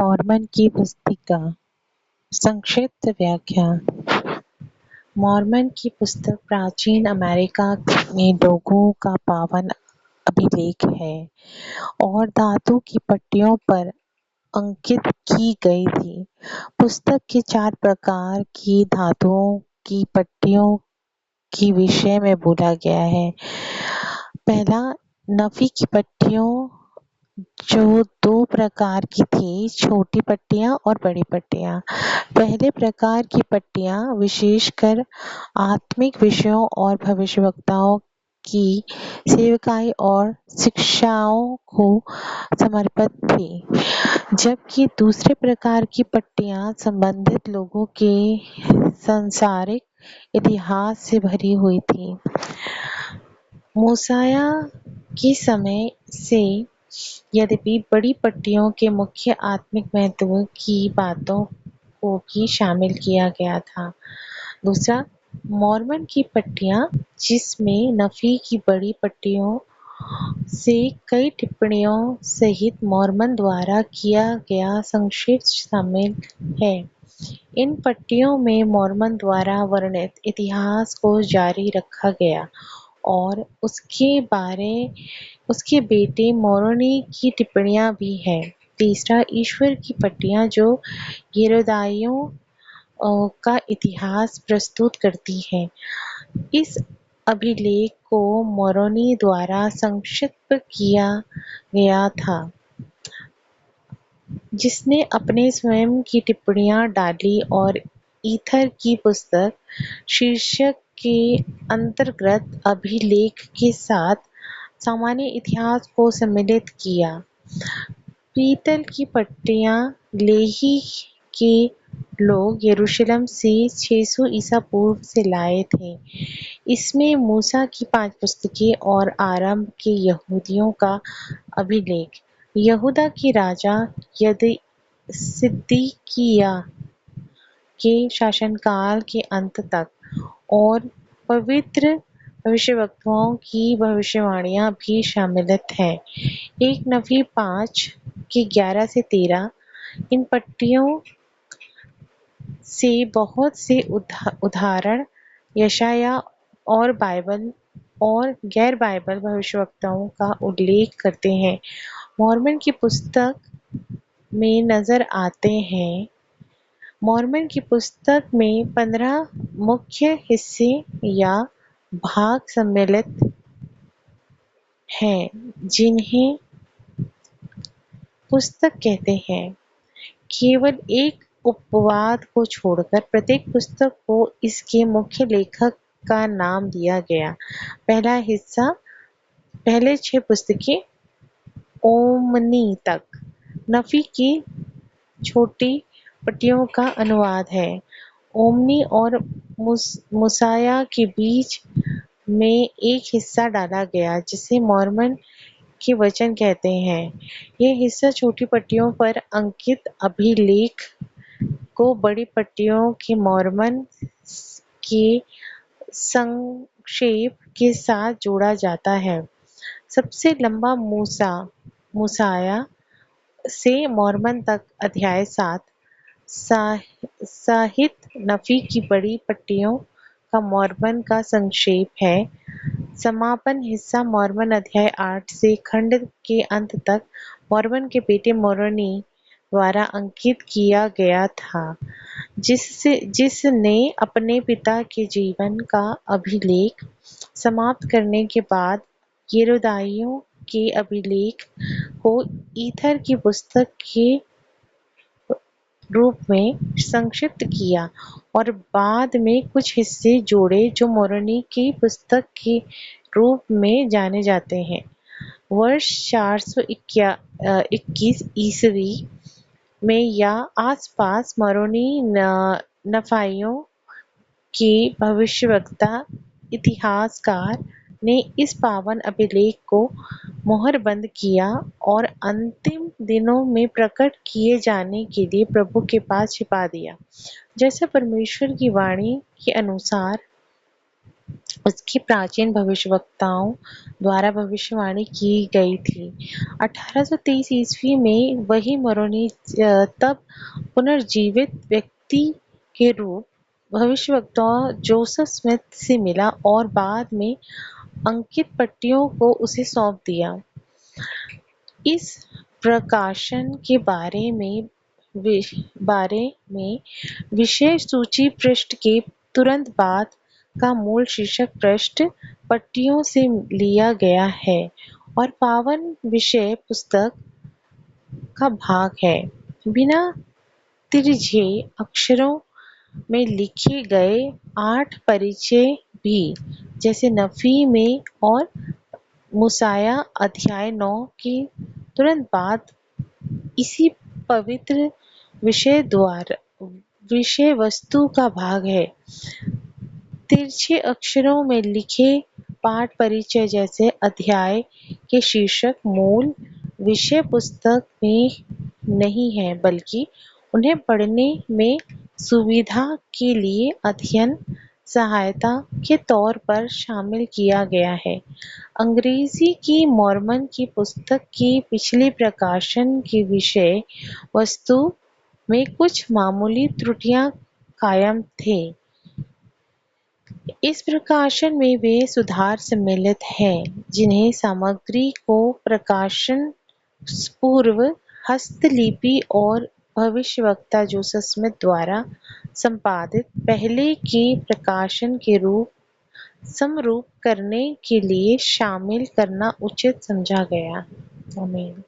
Mormon की पुस्तिका संक्षिप्त व्याख्या। मॉर्मन की पुस्तक प्राचीन अमेरिका में लोगों का पावन अभिलेख है और धातु की पट्टियों पर अंकित की गई थी। पुस्तक के 4 प्रकार की धातुओं की पट्टियों के विषय में बोला गया है। पहला, नफी की पट्टियों, जो 2 प्रकार की थी, छोटी पट्टियां और बड़ी पट्टियां। पहले प्रकार की पट्टियां विशेषकर आत्मिक विषयों और भविष्यवक्ताओं की सेवकाई और शिक्षाओं को समर्पित थी, जबकि दूसरे प्रकार की पट्टियां संबंधित लोगों के सांसारिक इतिहास से भरी हुई थी। मूसाया के समय से यद्यपि बड़ी पट्टियों के मुख्य आत्मिक महत्व की बातों को भी शामिल किया गया था। दूसरा, मॉर्मन की पट्टियां, जिसमें नफी की बड़ी पट्टियों से कई टिप्पणियों सहित मॉर्मन द्वारा किया गया संक्षेप शामिल है। इन पट्टियों में मॉर्मन द्वारा वर्णित इतिहास को जारी रखा गया और उसके बेटे मोरोनी की टिप्पणियां भी हैं। तीसरा, ईश्वर की पट्टियां, जो येरोदाइयों का इतिहास प्रस्तुत करती हैं। इस अभिलेख को मोरोनी द्वारा संक्षिप्त किया गया था, जिसने अपने स्वयं की टिप्पणियां डाली और ईथर की पुस्तक शीर्षक के अंतर्गत अभिलेख के साथ सामान्य इतिहास को सम्मिलित किया। पीतल की पट्टियां लेही के लोग यरूशलेम से 600 ईसा पूर्व से लाए थे। इसमें मूसा की 5 पुस्तकें और आरंभ के यहूदियों का अभिलेख, यहूदा के राजा सिद्किय्याह के शासनकाल के अंत तक, और पवित्र भविष्यवक्ताओं की भविष्यवाणियां भी शामिलित हैं। एक नफी 5 के 11 से 13। इन पट्टियों से बहुत से उदाहरण यशाया और बाइबल और गैर बाइबल भविष्यवक्ताओं का उल्लेख करते हैं। मॉर्मन की पुस्तक में नजर आते हैं। मॉर्मन की पुस्तक में 15 मुख्य हिस्से या भाग सम्मिलित हैं, जिन्हें पुस्तक कहते हैं। केवल एक उपवाद को छोड़कर प्रत्येक पुस्तक को इसके मुख्य लेखक का नाम दिया गया। पहला हिस्सा, पहले 6 पुस्तकें ओमनी तक, नफी की छोटी पट्टियों का अनुवाद है। ओमनी और मूसाया के बीच में एक हिस्सा डाला गया, जिसे मॉर्मन के वचन कहते हैं। यह हिस्सा छोटी पट्टियों पर अंकित अभिलेख को बड़ी पट्टियों के मॉर्मन के संक्षेप के साथ जोड़ा जाता है। सबसे लंबा मूसाया से मॉर्मन तक अध्याय 7 सहित नफी की बड़ी पट्टियों का मॉर्मन का संक्षेप है। समापन हिस्सा मॉर्मन अध्याय 8 से खंड के अंत तक मॉर्मन के बेटे मोरोनी द्वारा अंकित किया गया था, जिसने अपने पिता के जीवन का अभिलेख समाप्त करने के बाद येरोदाइयों के अभिलेख को ईथर की पुस्तक के रूप में संक्षिप्त किया और बाद में कुछ हिस्से जोड़े जो मोरोनी की पुस्तक के रूप में जाने जाते हैं। वर्ष 421 ईस्वी में या आसपास मोरोनी नफाइयों के भविष्यवक्ता इतिहासकार ने इस पावन अभिलेख को मुहरबंद किया और अंतिम दिनों में प्रकट किए जाने के लिए प्रभु के पास छिपा दिया। जैसे परमेश्वर की वाणी के अनुसार उसकी प्राचीन भविष्यवक्ताओं द्वारा भविष्यवाणी की गई थी। 1823 ईस्वी में वही मोरोनी तब पुनर्जीवित व्यक्ति के रूप भविष्यवक्ता जोसेफ स्मिथ से मिला और बाद में अंकित पट्टियों को उसे सौंप दिया। इस प्रकाशन के बारे में विषय सूची पृष्ठ के तुरंत बाद का मूल शीर्षक पृष्ठ पट्टियों से लिया गया है और पावन विषय पुस्तक का भाग है। बिना तिरछे अक्षरों में लिखे गए 8 परिचय भी, जैसे नफी में और मूसाया अध्याय 9 के तुरंत बाद इसी पवित्र विषय वस्तु का भाग है। तिरछे अक्षरों में लिखे पाठ परिचय जैसे अध्याय के शीर्षक मूल विषय पुस्तक में नहीं है, बल्कि उन्हें पढ़ने में सुविधा के लिए अध्ययन सहायता के तौर पर शामिल किया गया है। अंग्रेजी की मॉर्मन की पुस्तक की पिछले प्रकाशन की विषय वस्तु में कुछ मामूली त्रुटियां कायम थे। इस प्रकाशन में वे सुधार सम्मिलित हैं, जिन्हें सामग्री को प्रकाशन पूर्व हस्तलिपि और भविष्यवक्ता जोसेफ स्मिथ द्वारा संपादित पहले के प्रकाशन के समरूप करने के लिए शामिल करना उचित समझा गया। आमीन।